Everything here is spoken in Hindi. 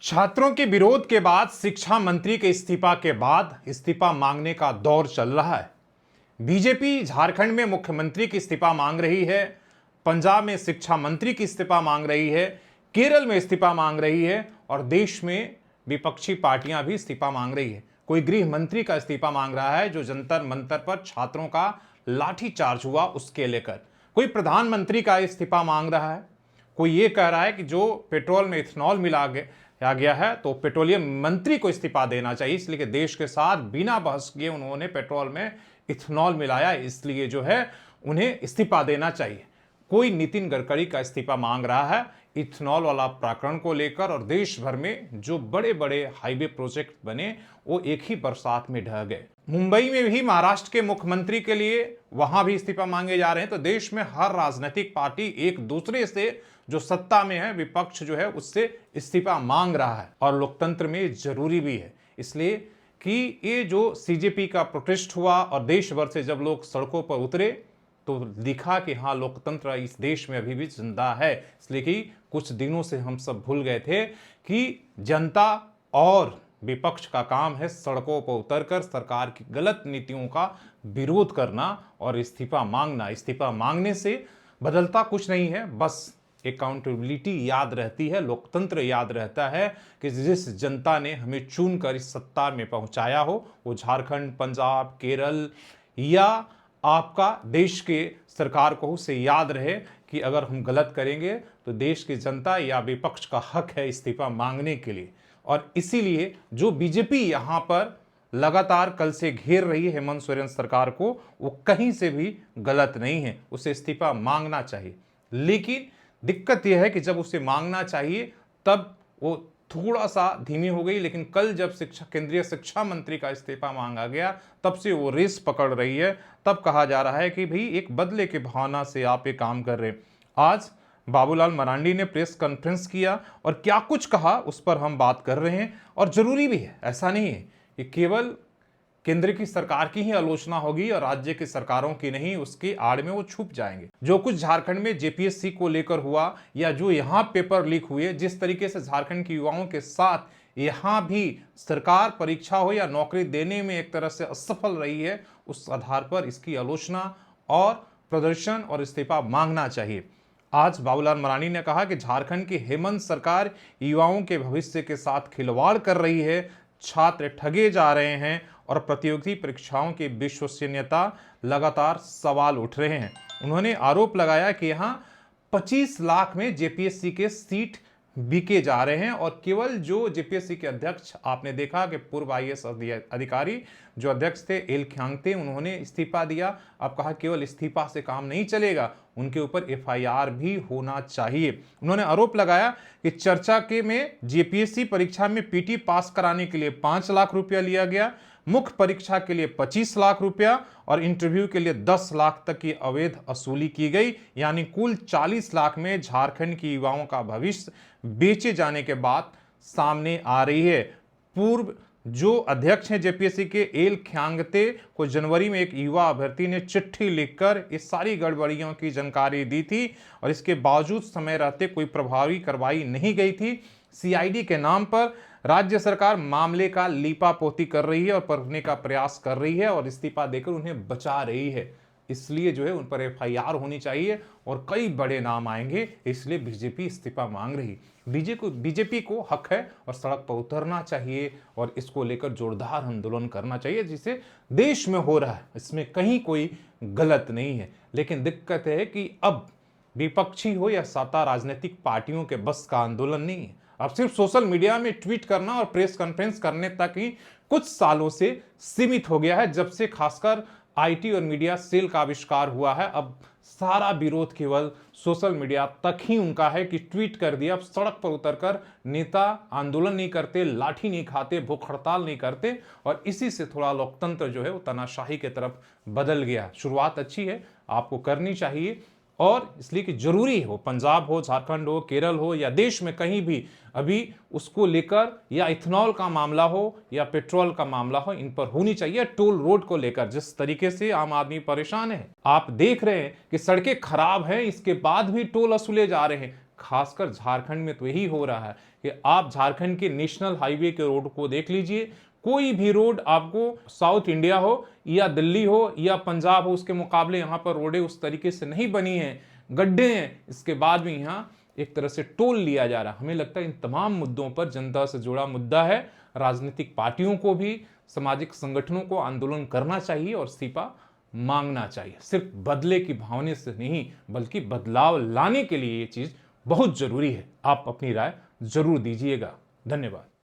छात्रों के विरोध के बाद शिक्षा मंत्री के इस्तीफा के बाद इस्तीफा मांगने का दौर चल रहा है। बीजेपी झारखंड में मुख्यमंत्री की इस्तीफा मांग रही है, पंजाब में शिक्षा मंत्री की इस्तीफा मांग रही है, केरल में इस्तीफा मांग रही है और देश में विपक्षी पार्टियां भी इस्तीफा मांग रही है। कोई गृह मंत्री का इस्तीफा मांग रहा है जो जंतर मंतर पर छात्रों का लाठीचार्ज हुआ उसके लेकर, कोई प्रधानमंत्री का इस्तीफा मांग रहा है, कोई ये कह रहा है कि जो पेट्रोल में इथेनॉल मिला गया है तो पेट्रोलियम मंत्री को इस्तीफा देना चाहिए, इसलिए कि देश के साथ बिना बहस किए उन्होंने पेट्रोल में इथेनॉल मिलाया, इसलिए जो है उन्हें इस्तीफा देना चाहिए। कोई नितिन गडकरी का इस्तीफा मांग रहा है इथेनॉल वाला प्रकरण को लेकर, और देश भर में जो बड़े बड़े हाईवे प्रोजेक्ट बने वो एक ही बरसात में ढह गए। मुंबई में भी महाराष्ट्र के मुख्यमंत्री के लिए वहां भी इस्तीफा मांगे जा रहे हैं। तो देश में हर राजनीतिक पार्टी एक दूसरे से, जो सत्ता में है, विपक्ष जो है उससे इस्तीफा मांग रहा है और लोकतंत्र में जरूरी भी है, इसलिए कि ये जो सीजेपी का प्रोटेस्ट हुआ और देश भर से जब लोग सड़कों पर उतरे तो दिखा कि हाँ, लोकतंत्र इस देश में अभी भी जिंदा है। इसलिए कि कुछ दिनों से हम सब भूल गए थे कि जनता और विपक्ष का काम है सड़कों पर उतरकर सरकार की गलत नीतियों का विरोध करना और इस्तीफा मांगना। इस्तीफा मांगने से बदलता कुछ नहीं है, बस अकाउंटेबिलिटी याद रहती है, लोकतंत्र याद रहता है कि जिस जनता ने हमें चुनकर इस सत्ता में पहुंचाया हो, वो झारखंड, पंजाब, केरल या आपका देश के सरकार को उसे याद रहे कि अगर हम गलत करेंगे तो देश की जनता या विपक्ष का हक है इस्तीफा मांगने के लिए। और इसीलिए जो बीजेपी यहाँ पर लगातार कल से घेर रही है हेमंत सोरेन सरकार को, वो कहीं से भी गलत नहीं है, उसे इस्तीफा मांगना चाहिए। लेकिन दिक्कत यह है कि जब उसे मांगना चाहिए तब वो थोड़ा सा धीमी हो गई, लेकिन कल जब केंद्रीय शिक्षा मंत्री का इस्तीफा मांगा गया तब से वो रेस पकड़ रही है। तब कहा जा रहा है कि भाई एक बदले के भावना से आप ये काम कर रहे हैं। आज बाबूलाल मरांडी ने प्रेस कॉन्फ्रेंस किया और क्या कुछ कहा उस पर हम बात कर रहे हैं, और जरूरी भी है। ऐसा नहीं है कि केवल केंद्र की सरकार की ही आलोचना होगी और राज्य की सरकारों की नहीं, उसकी आड़ में वो छुप जाएंगे। जो कुछ झारखंड में जेपीएससी को लेकर हुआ या जो यहाँ पेपर लीक हुए, जिस तरीके से झारखंड के युवाओं के साथ यहाँ भी सरकार परीक्षा हो या नौकरी देने में एक तरह से असफल रही है, उस आधार पर इसकी आलोचना और प्रदर्शन और इस्तीफा मांगना चाहिए। आज बाबूलाल मरांडी ने कहा कि झारखंड की हेमंत सरकार युवाओं के भविष्य के साथ खिलवाड़ कर रही है, छात्र ठगे जा रहे हैं और प्रतियोगी परीक्षाओं की विश्वसनीयता लगातार सवाल उठ रहे हैं। उन्होंने आरोप लगाया कि यहां 25 लाख में जेपीएससी के सीट बिके जा रहे हैं और केवल जो जेपीएससी के अध्यक्ष, आपने देखा कि पूर्व आईएएस अधिकारी जो अध्यक्ष थे एल ख्यांगते, उन्होंने इस्तीफा दिया। अब कहा केवल इस्तीफा से काम नहीं चलेगा, उनके ऊपर एफआईआर भी होना चाहिए। उन्होंने आरोप लगाया कि चर्चा के में जेपीएससी परीक्षा में पीटी पास कराने के लिए 5 लाख रुपया लिया गया, मुख्य परीक्षा के लिए 25 लाख रुपया और इंटरव्यू के लिए 10 लाख तक की अवैध वसूली की गई। यानी कुल 40 लाख में झारखंड की युवाओं का भविष्य बेचे जाने के बात सामने आ रही है। पूर्व जो अध्यक्ष हैं जेपीएससी के एल ख्यांगते को जनवरी में एक युवा अभ्यर्थी ने चिट्ठी लिखकर इस सारी गड़बड़ियों की जानकारी दी थी और इसके बावजूद समय रहते कोई प्रभावी कार्रवाई नहीं गई थी। सीआईडी के नाम पर राज्य सरकार मामले का लीपापोती कर रही है और पकड़ने का प्रयास कर रही है और इस्तीफा देकर उन्हें बचा रही है। इसलिए जो है उन पर एफआईआर होनी चाहिए और कई बड़े नाम आएंगे, इसलिए बीजेपी इस्तीफा मांग रही। बीजेपी को हक है और सड़क पर उतरना चाहिए और इसको लेकर जोरदार आंदोलन करना चाहिए, जिसे देश में हो रहा है, इसमें कहीं कोई गलत नहीं है। लेकिन दिक्कत है कि अब विपक्षी हो या सत्ता राजनीतिक पार्टियों के बस का आंदोलन नहीं है। अब सिर्फ सोशल मीडिया में ट्वीट करना और प्रेस कॉन्फ्रेंस करने तक ही कुछ सालों से सीमित हो गया है। जब से खासकर आईटी और मीडिया सेल का आविष्कार हुआ है, अब सारा विरोध केवल सोशल मीडिया तक ही उनका है कि ट्वीट कर दिया। अब सड़क पर उतरकर नेता आंदोलन नहीं करते, लाठी नहीं खाते, भूख हड़ताल नहीं करते और इसी से थोड़ा लोकतंत्र जो है वो तानाशाही की तरफ बदल गया। शुरुआत अच्छी है, आपको करनी चाहिए और इसलिए कि जरूरी हो, पंजाब हो, झारखंड हो, केरल हो या देश में कहीं भी अभी उसको लेकर, या इथेनॉल का मामला हो या पेट्रोल का मामला हो, इन पर होनी चाहिए। टोल रोड को लेकर जिस तरीके से आम आदमी परेशान है, आप देख रहे हैं कि सड़कें खराब हैं, इसके बाद भी टोल वसूले जा रहे हैं। खासकर झारखंड में तो यही हो रहा है कि आप झारखंड के नेशनल हाईवे के रोड को देख लीजिए, कोई भी रोड आपको साउथ इंडिया हो या दिल्ली हो या पंजाब हो, उसके मुकाबले यहाँ पर रोडें उस तरीके से नहीं बनी हैं, गड्ढे हैं, इसके बाद भी यहाँ एक तरह से टोल लिया जा रहा है। हमें लगता है इन तमाम मुद्दों पर जनता से जुड़ा मुद्दा है, राजनीतिक पार्टियों को भी, सामाजिक संगठनों को आंदोलन करना चाहिए और इस्तीफा मांगना चाहिए। सिर्फ बदले की भावना से नहीं, बल्कि बदलाव लाने के लिए ये चीज बहुत जरूरी है। आप अपनी राय जरूर दीजिएगा। धन्यवाद।